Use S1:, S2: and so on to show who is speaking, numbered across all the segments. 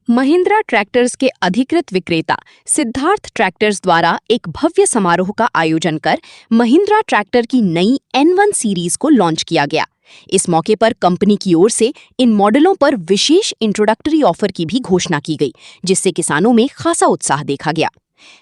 S1: Mahindra tractors के अधिकृत विक्रेता सिद्धार्थ ट्रैक्टर्स द्वारा एक भव्य समारोह का आयोजन कर महिंद्रा ट्रैक्टर की नई N1 सीरीज को लॉन्च किया गया। इस मौके पर कंपनी की ओर से इन मॉडलों पर विशेष इंट्रोडक्टरी ऑफर की भी घोषणा की गई, जिससे किसानों में खासा उत्साह देखा गया।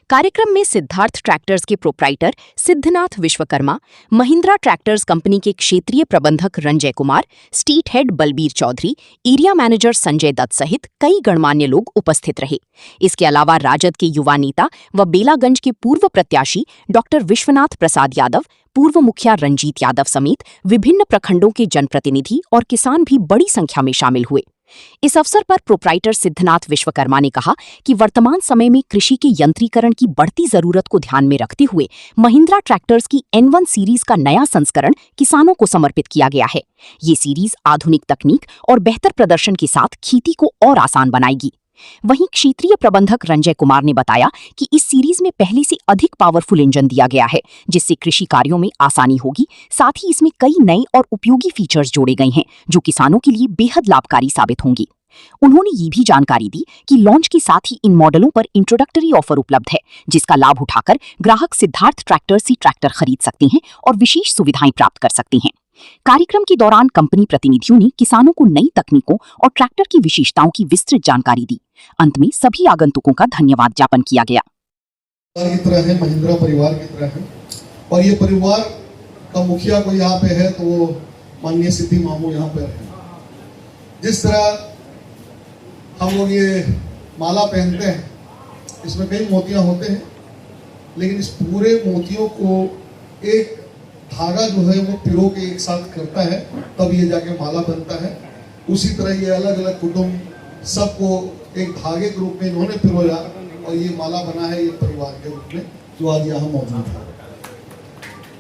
S1: कार्यक्रम में सिद्धार्थ ट्रैक्टर्स के proprietor Siddhnath Vishwakarma, Mahindra tractors company के क्षेत्रीय प्रबंधक Ranjay Kumar, state head Balbir Chaudhary, area manager Sanjay Dutt सहित कई गणमान्य लोग उपस्थित रहे। इसके अलावा राजद के युवा नेता व बेलागंज के पूर्व प्रत्याशी डॉक्टर विश्वनाथ प्रसाद यादव, पूर्व मुखिया रंजीत यादव समेत विभिन्न प्रखंडों के जनप्रतिनिधि और किसान भी बड़ी संख्या में शामिल हुए। इस अवसर पर प्रोप्राइटर सिद्धनाथ विश्वकर्मा ने कहा कि वर्तमान समय में कृषि के यंत्रीकरण की बढ़ती जरूरत को ध्यान में रखते हुए महिंद्रा ट्रैक्टर्स की N1 सीरीज का नया संस्करण किसानों को समर्पित किया गया है। ये सीरीज आधुनिक तकनीक और बेहतर प्रदर्शन के साथ खेती को और आसान बनाएगी। वहीं क्षेत्रीय प्रबंधक रंजय कुमार ने बताया कि इस सीरीज में पहले से अधिक पावरफुल इंजन दिया गया है, जिससे कृषि कार्यों में आसानी होगी। साथ ही इसमें कई नए और उपयोगी फीचर्स जोड़े गए हैं, जो किसानों के लिए बेहद लाभकारी साबित होंगी। उन्होंने ये भी जानकारी दी कि लॉन्च के साथ ही इन मॉडलों पर इंट्रोडक्टरी ऑफर उपलब्ध है, जिसका लाभ उठाकर ग्राहक सिद्धार्थ ट्रैक्टर्स से ट्रैक्टर खरीद सकते हैं और विशेष सुविधाएं प्राप्त कर सकते हैं। कार्यक्रम के दौरान कंपनी प्रतिनिधियों ने किसानों को नई तकनीकों और ट्रैक्टर की विशेषताओं की विस्तृत जानकारी दी। अंत में सभी आगंतुकों का धन्यवाद ज्ञापन किया गया।
S2: की तरह है, महिंद्रा परिवार की तरह है, और ये परिवार का मुखिया कोई यहाँ पे है तो वो माननीय सिद्धि मामू यहाँ पे है। जिस तरह हम लोग ये माला पहनते हैं, इसमें कई मोतियां होते हैं, लेकिन इस पूरे मोतियों को एक धागा जो है वो पिरो के एक साथ करता है, तब ये जाके माला बनता है। उसी तरह ये अलग अलग कुटुंब सबको एक धागे के रूप में इन्होंने पिरोया और ये माला बना है, ये परिवार के रूप में जो आज यहाँ मौजूद है।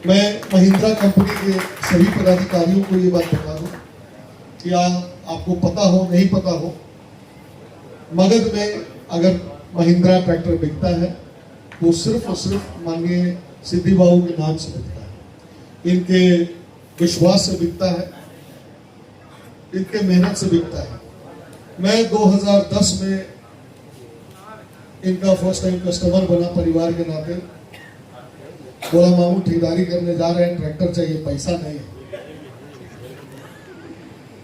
S2: मैं महिंद्रा कंपनी के सभी पदाधिकारियों को ये बात बता दूं कि आपको पता हो नहीं पता हो, मगध में अगर महिंद्रा ट्रैक्टर बिकता है तो सिर्फ और सिर्फ माननीय सिद्धि बाबू के नाम से बिकता है, इनके विश्वास से बिकता है, इनके मेहनत से बिकता है। मैं 2010 में इनका फर्स्ट टाइम कस्टमर बना परिवार के नाते। बोला मामू ठेकेदारी करने जा रहे हैं, ट्रैक्टर चाहिए, पैसा नहीं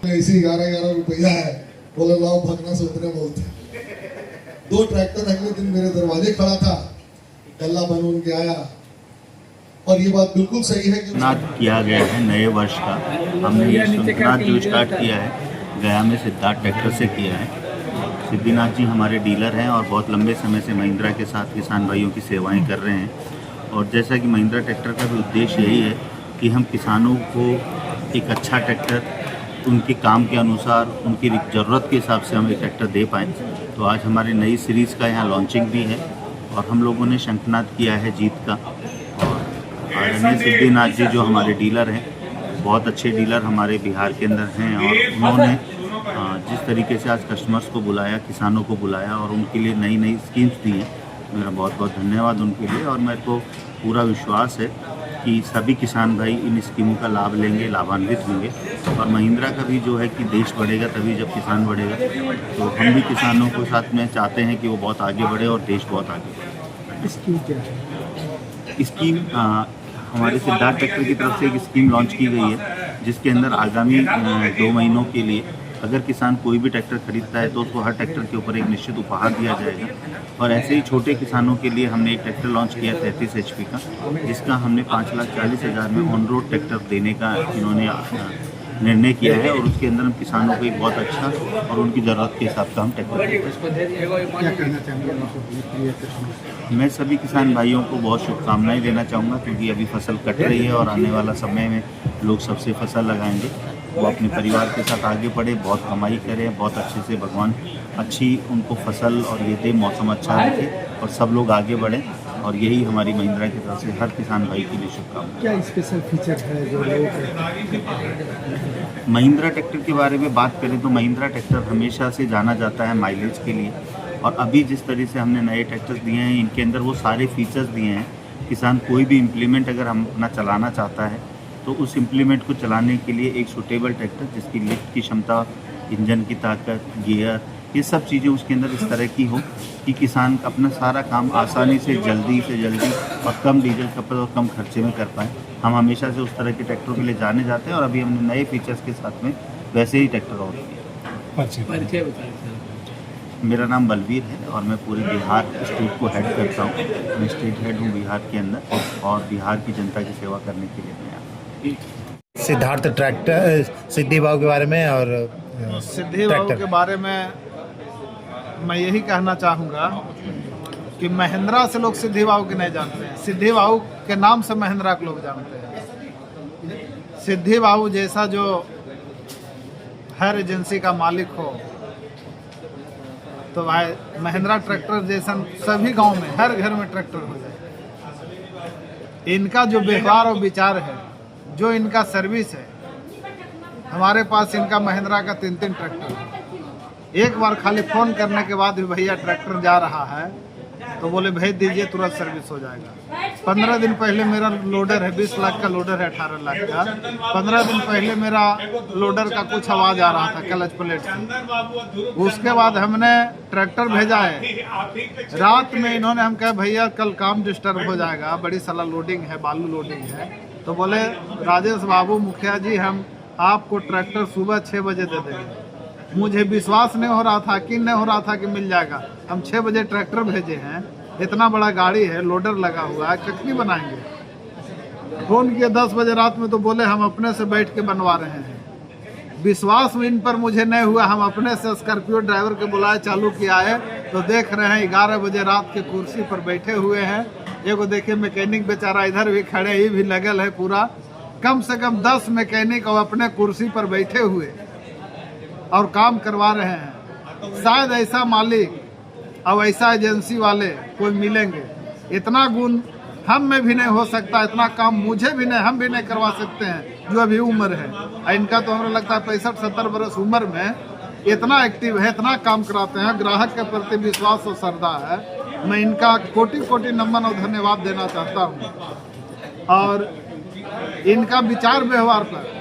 S2: है, इसी 11 रुपया है। बोला लाओ, भगना से उतने बोलते। 2 ट्रैक्टर अगले दिन मेरे दरवाजे खड़ा था, गल्ला बन उनके आया, और ये बात बिल्कुल सही है कि
S3: किया गया है नए वर्ष का। हमने ये शंखनाद जो स्टार्ट किया है गया में सिद्धार्थ ट्रैक्टर से किया है। सिद्धिनाथ जी हमारे डीलर हैं और बहुत लंबे समय से महिंद्रा के साथ किसान भाइयों की सेवाएं कर रहे हैं। और जैसा कि महिंद्रा ट्रैक्टर का भी उद्देश्य यही है कि हम किसानों को एक अच्छा ट्रैक्टर उनके काम के अनुसार, उनकी ज़रूरत के हिसाब से हम एक ट्रैक्टर दे पाएँ। तो आज हमारी नई सीरीज़ का यहाँ लॉन्चिंग भी है और हम लोगों ने शंखनाद किया है जीत का। और आदरणीय सिद्धिनाथ जी जो हमारे डीलर हैं, बहुत अच्छे डीलर हमारे बिहार के अंदर हैं, और उन्होंने जिस तरीके से आज कस्टमर्स को बुलाया, किसानों को बुलाया और उनके लिए नई नई स्कीम्स दी हैं, मेरा बहुत बहुत धन्यवाद उनके लिए। और मेरे को पूरा विश्वास है कि सभी किसान भाई इन स्कीमों का लाभ लेंगे, लाभान्वित होंगे। और महिंद्रा का भी जो है कि देश बढ़ेगा तभी जब किसान बढ़ेगा। तो हम भी किसानों को साथ में चाहते हैं कि वो बहुत आगे बढ़े और देश बहुत आगे बढ़े।
S4: स्कीम क्या है?
S3: स्कीम हमारे सिद्धार्थ ट्रैक्टर की तरफ से एक स्कीम लॉन्च की गई है, जिसके अंदर आगामी 2 महीनों के लिए अगर किसान कोई भी ट्रैक्टर खरीदता है तो उसको हर ट्रैक्टर के ऊपर एक निश्चित उपहार दिया जाएगा। और ऐसे ही छोटे किसानों के लिए हमने एक ट्रैक्टर लॉन्च किया 33 HP का, जिसका हमने 5,40,000 में ऑन रोड ट्रैक्टर देने का इन्होंने निर्णय किया है। और उसके अंदर हम किसानों को एक बहुत अच्छा और उनकी ज़रूरत के हिसाब से हम ट्रैक्टर
S4: क्या कहना चाहेंगे?
S3: मैं सभी किसान भाइयों को बहुत शुभकामनाएं देना चाहूँगा, क्योंकि अभी फसल कट रही है और आने वाला समय में लोग सबसे फसल लगाएंगे। वो अपने परिवार के साथ आगे बढ़े, बहुत कमाई करें, बहुत अच्छे से भगवान अच्छी उनको फसल और ये दे, मौसम अच्छा रखे और सब लोग आगे बढ़ें। और यही हमारी महिंद्रा की तरफ से हर किसान भाई के लिए शुभकामनाएं।
S4: क्या स्पेशल फीचर है जो
S3: महिंद्रा ट्रैक्टर के बारे में बात करें तो महिंद्रा ट्रैक्टर हमेशा से जाना जाता है माइलेज के लिए। और अभी जिस तरह से हमने नए ट्रैक्टर्स दिए हैं, इनके अंदर वो सारे फीचर्स दिए हैं। किसान कोई भी इम्प्लीमेंट अगर हम अपना चलाना चाहता है तो उस इम्प्लीमेंट को चलाने के लिए एक सूटेबल ट्रैक्टर जिसकी लिफ्ट की क्षमता, इंजन की ताकत, गियर, ये सब चीज़ें उसके अंदर इस तरह की हो कि किसान अपना सारा काम आसानी से जल्दी और कम डीजल खपत और कम खर्चे में कर पाए। हम हमेशा से उस तरह के ट्रैक्टरों के लिए जाने जाते हैं और अभी हमने नए फीचर्स के साथ में वैसे ही ट्रैक्टर और किए।
S4: परिचय बताइए।
S3: मेरा नाम बलवीर है और मैं पूरे बिहार स्टेट को हेड करता हूँ। मैं स्टेट हेड हूँ बिहार के अंदर और बिहार की जनता की सेवा करने के लिए मैं आया हूँ।
S5: सिद्धार्थ ट्रैक्टर सिद्धि बाबू के बारे में और
S6: सिद्धि बाबू के बारे में मैं यही कहना चाहूँगा कि महिंद्रा से लोग सिद्धि बाबू के नहीं जानते हैं, सिद्धि बाबू के नाम से महिंद्रा के लोग जानते हैं। सिद्धि बाबू जैसा जो हर एजेंसी का मालिक हो तो भाई महिंद्रा ट्रैक्टर जैसा सभी गांव में हर घर में ट्रैक्टर हो जाए। इनका जो व्यवहार और विचार है, जो इनका सर्विस है, हमारे पास इनका महिंद्रा का 3 ट्रैक्टर है। एक बार खाली फ़ोन करने के बाद भी भैया ट्रैक्टर जा रहा है तो बोले भेज दीजिए, तुरंत सर्विस हो जाएगा। 15 दिन पहले मेरा लोडर है, 20 लाख का लोडर है, 18 लाख का। 15 दिन पहले मेरा लोडर का कुछ आवाज़ आ रहा था क्लच प्लेट से। उसके बाद हमने ट्रैक्टर भेजा है, रात में इन्होंने हम कहे भैया कल काम डिस्टर्ब हो जाएगा, बड़ी साला लोडिंग है, बालू लोडिंग है। तो बोले राजेश बाबू मुखिया जी हम आपको ट्रैक्टर सुबह 6 बजे दे देंगे। मुझे विश्वास नहीं हो रहा था, यकीन नहीं हो रहा था कि मिल जाएगा। हम 6 बजे ट्रैक्टर भेजे हैं, इतना बड़ा गाड़ी है, लोडर लगा हुआ है, कितनी बनाएंगे। फ़ोन किए 10 बजे रात में तो बोले हम अपने से बैठ के बनवा रहे हैं। विश्वास इन पर मुझे नहीं हुआ, हम अपने से स्कॉर्पियो ड्राइवर के बुलाए, चालू किया है तो देख रहे हैं 11 बजे रात के कुर्सी पर बैठे हुए हैं। एगो देखिए मैकेनिक बेचारा इधर भी खड़े, ही भी लगल है पूरा, कम से कम 10 मैकेनिक और अपने कुर्सी पर बैठे हुए और काम करवा रहे हैं। शायद ऐसा मालिक और ऐसा एजेंसी वाले कोई मिलेंगे, इतना गुण हम में भी नहीं हो सकता, इतना काम मुझे भी नहीं, हम भी नहीं करवा सकते हैं जो अभी उम्र है। इनका तो हमें लगता है 65-70 बरस उम्र में इतना एक्टिव है, इतना काम कराते हैं, ग्राहक के प्रति विश्वास और श्रद्धा है। मैं इनका कोटि नमन और धन्यवाद देना चाहता हूँ। और इनका विचार व्यवहार पर